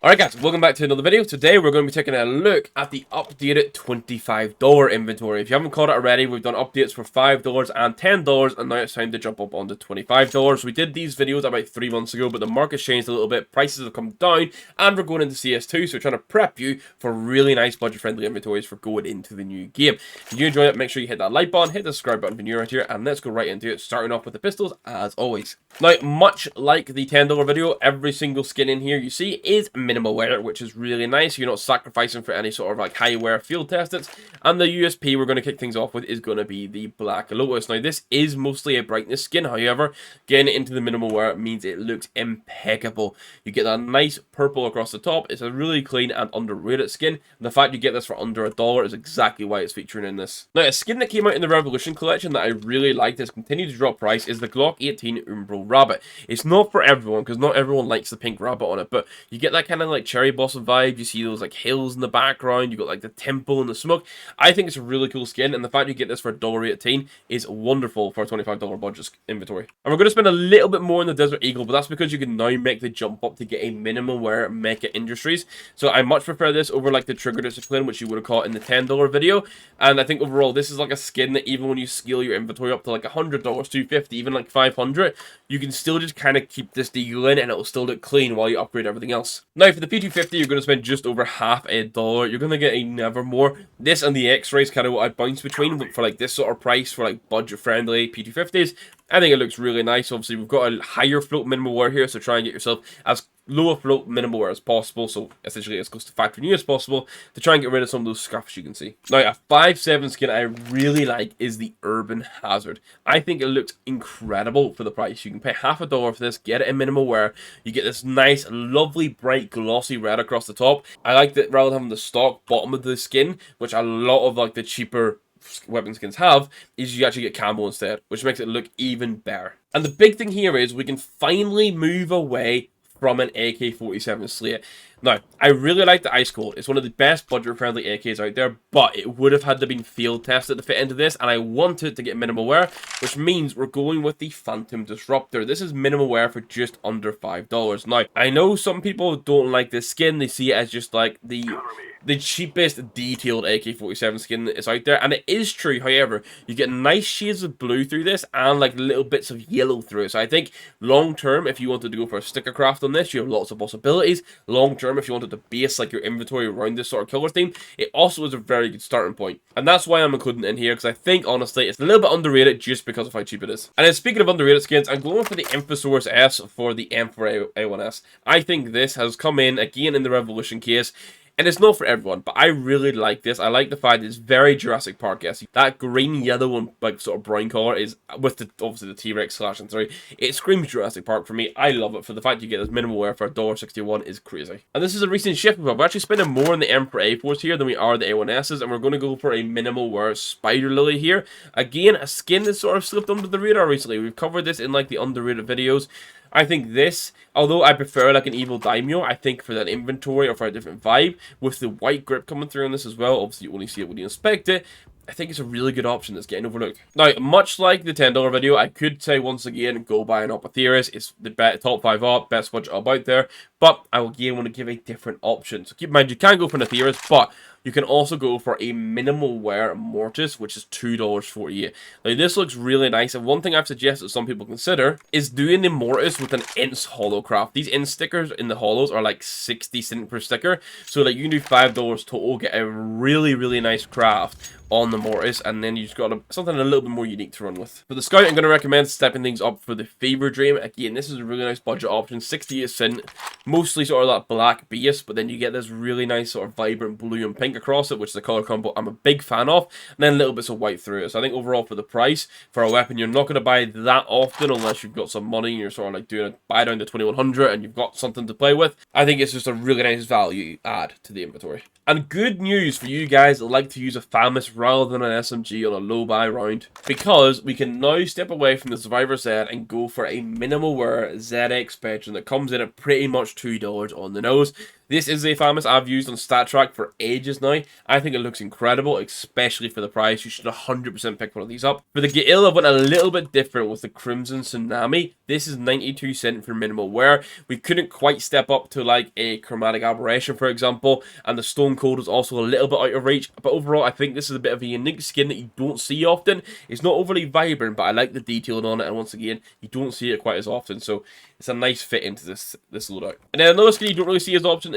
Alright guys, welcome back to another video. Today we're going to be taking a look at the updated $25 inventory. If you haven't caught it already, we've done updates for $5 and $10, and now it's time to jump up onto $25. We did these videos about 3 months ago, but the market's changed a little bit, prices have come down, and we're going into CS2, so we're trying to prep you for really nice budget-friendly inventories for going into the new game. If you enjoy it, make sure you hit that like button, hit the subscribe button if you're new around here, and let's go right into it, starting off with the pistols, as always. Now, much like the $10 video, every single skin in here you see is minimal wear, which is really nice. You're not sacrificing for any sort of like high wear field testings. And the USP we're going to kick things off with is going to be the Black Lotus. Now, this is mostly a brightness skin. However, getting it into the minimal wear means it looks impeccable. You get that nice purple across the top. It's a really clean and underrated skin. And the fact you get this for under $1 is exactly why it's featuring in this. Now, a skin that came out in the Revolution collection that I really liked that's continued to drop price is the Glock 18 Umbral Rabbit. It's not for everyone because not everyone likes the pink rabbit on it, but you get that kind of like cherry blossom vibe. You see those like hills in the background, you got like the temple and the smoke. I think it's a really cool skin, and the fact you get this for $1.18 is wonderful for a $25 budget inventory. And we're going to spend a little bit more on the Desert Eagle, but that's because you can now make the jump up to get a minimum wear Mecha Industries. So I much prefer this over like the Trigger Discipline, which you would have caught in the $10 video. And I think overall this is like a skin that even when you scale your inventory up to like $100, $250, even like $500, you can still just kind of keep this deal in and it'll still look clean while you upgrade everything else. Now for the P250, you're going to spend just over half $1. You're going to get a Nevermore. This and the X-Ray is kind of what I bounce between, but for like this sort of price for like budget friendly P250s, I think it looks really nice. Obviously we've got a higher float minimal wear here, so try and get yourself as low a float minimal wear as possible, so essentially as close to factory new as possible, to try and get rid of some of those scuffs you can see. Now a 5.7 skin I really like is the Urban Hazard. I think it looks incredible for the price. You can pay half $1 for this, get it in minimal wear, you get this nice lovely bright glossy red across the top. I like that rather than having the stock bottom of the skin, which a lot of like the cheaper weapon skins have, is you actually get camo instead, which makes it look even better. And the big thing here is we can finally move away from an AK-47 slate. Now, I really like the Ice Cold. It's one of the best budget-friendly AKs out there, but it would have had to been field tested to fit into this, and I wanted to get minimal wear, which means we're going with the Phantom Disruptor. This is minimal wear for just under $5. Now, I know some people don't like this skin. They see it as just like the cheapest detailed AK-47 skin that is out there, and it is true. However, you get nice shades of blue through this and like little bits of yellow through it. So I think long term, if you wanted to go for a sticker craft on this, you have lots of possibilities. Long term, if you wanted to base like your inventory around this sort of color theme, it also is a very good starting point. And that's why I'm including it in here, because I think honestly it's a little bit underrated just because of how cheap it is. And then speaking of underrated skins, I'm going for the Infrasource S for the M4 A1S. I think this has come in again in the Revolution case. And it's not for everyone, but I really like this. I like the fact it's very Jurassic Park-esque. That green, yellow, and like sort of brown color is with the obviously the T-Rex slashing through. It screams Jurassic Park for me. I love it. For the fact you get this minimal wear for $1.61 is crazy. And this is a recent shift. We're actually spending more on the Emperor A4s here than we are the A1Ss, and we're going to go for a minimal wear Spider Lily here. Again, a skin that sort of slipped under the radar recently. We've covered this in like the underrated videos. I think this, although I prefer like an Evil Daimyo, I think for that inventory or for a different vibe, with the white grip coming through on this as well, obviously you only see it when you inspect it, I think it's a really good option that's getting overlooked. Now, much like the $10 video, I could say once again, go buy an Apotheris. It's the top 5 op, best budget op out there, but I will again want to give a different option. So keep in mind, you can go for an Apotheris, but you can also go for a minimal wear Mortise, which is $2.48. Now, this looks really nice, and one thing I've suggested some people consider is doing the Mortise with an Ints holo craft. These Ints stickers in the holos are like 60 cents per sticker, so like you can do $5 total, get a really, really nice craft on the Mortise, and then you've got something a little bit more unique to run with. For the Scout, I'm going to recommend stepping things up for the Fever Dream. Again, this is a really nice budget option, 68 cents, mostly sort of that black base, but then you get this really nice sort of vibrant blue and pink across it, which is the color combo I'm a big fan of, and then little bits of white through it. So I think overall for the price, for a weapon you're not going to buy that often unless you've got some money and you're sort of like doing a buy down to 2100 and you've got something to play with. I think it's just a really nice value add to the inventory. And good news for you guys that like to use a Famus rather than an SMG on a low buy round, because we can now step away from the Survivor set and go for a minimal wear ZX expansion that comes in at pretty much $2 on the nose. This is a Famus I've used on StatTrack for ages now. I think it looks incredible, especially for the price. You should 100% pick one of these up. For the Gail, I've went a little bit different with the Crimson Tsunami. This is 92 cents for minimal wear. We couldn't quite step up to like a chromatic aberration, for example, and the stone cold is also a little bit out of reach. But overall, I think this is a bit of a unique skin that you don't see often. It's not overly vibrant, but I like the detail on it, and once again, you don't see it quite as often, so it's a nice fit into this loadout. And then another skin you don't really see as often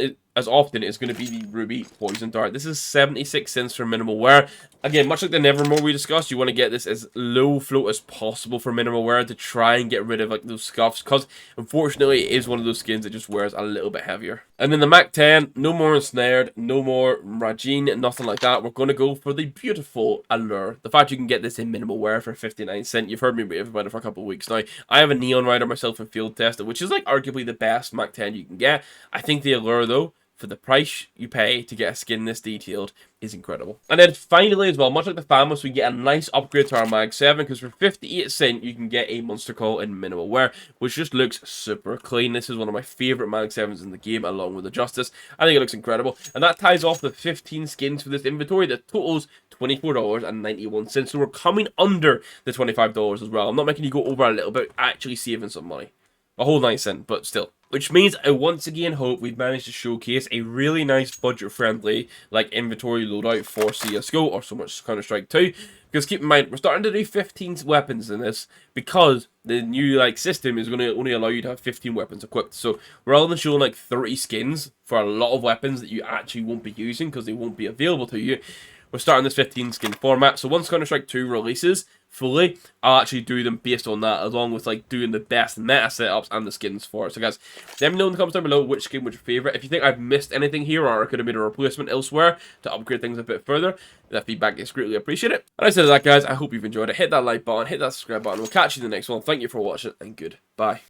is going to be the Ruby Poison Dart. This is 76 cents for minimal wear. Again, much like the Nevermore we discussed, you want to get this as low float as possible for minimal wear to try and get rid of like those scuffs, because unfortunately it is one of those skins that just wears a little bit heavier. And then the Mac 10, no more Ensnared, no more Rajin, nothing like that. We're going to go for the beautiful Allure. The fact you can get this in minimal wear for 59 cents. You've heard me rave about it for a couple of weeks now. I have a Neon Rider myself in field test, which is like arguably the best Mac 10 you can get. I think the Allure though, for the price you pay to get a skin this detailed, is incredible. And then finally as well, much like the Famus, we get a nice upgrade to our Mag 7, because for 58 cents you can get a Monster Call in minimal wear, which just looks super clean. This is one of my favourite Mag 7s in the game, along with the Justice. I think it looks incredible. And that ties off the 15 skins for this inventory that totals $24.91. So we're coming under the $25 as well. I'm not making you go over a little bit, actually saving some money. A whole 9 cents, but still. Which means I once again hope we've managed to showcase a really nice budget-friendly like inventory loadout for CSGO or so much Counter-Strike 2. Because keep in mind, we're starting to do 15 weapons in this because the new like system is going to only allow you to have 15 weapons equipped. So rather than showing like 30 skins for a lot of weapons that you actually won't be using because they won't be available to you, we're starting this 15 skin format. So once Counter-Strike 2 releases fully, I'll actually do them based on that, along with like doing the best meta setups and the skins for it. So guys, let me know in the comments down below which skin was your favourite. If you think I've missed anything here or I could have made a replacement elsewhere to upgrade things a bit further, that feedback is greatly appreciated. And outside of that guys, I hope you've enjoyed it. Hit that like button, hit that subscribe button. We'll catch you in the next one. Thank you for watching and goodbye.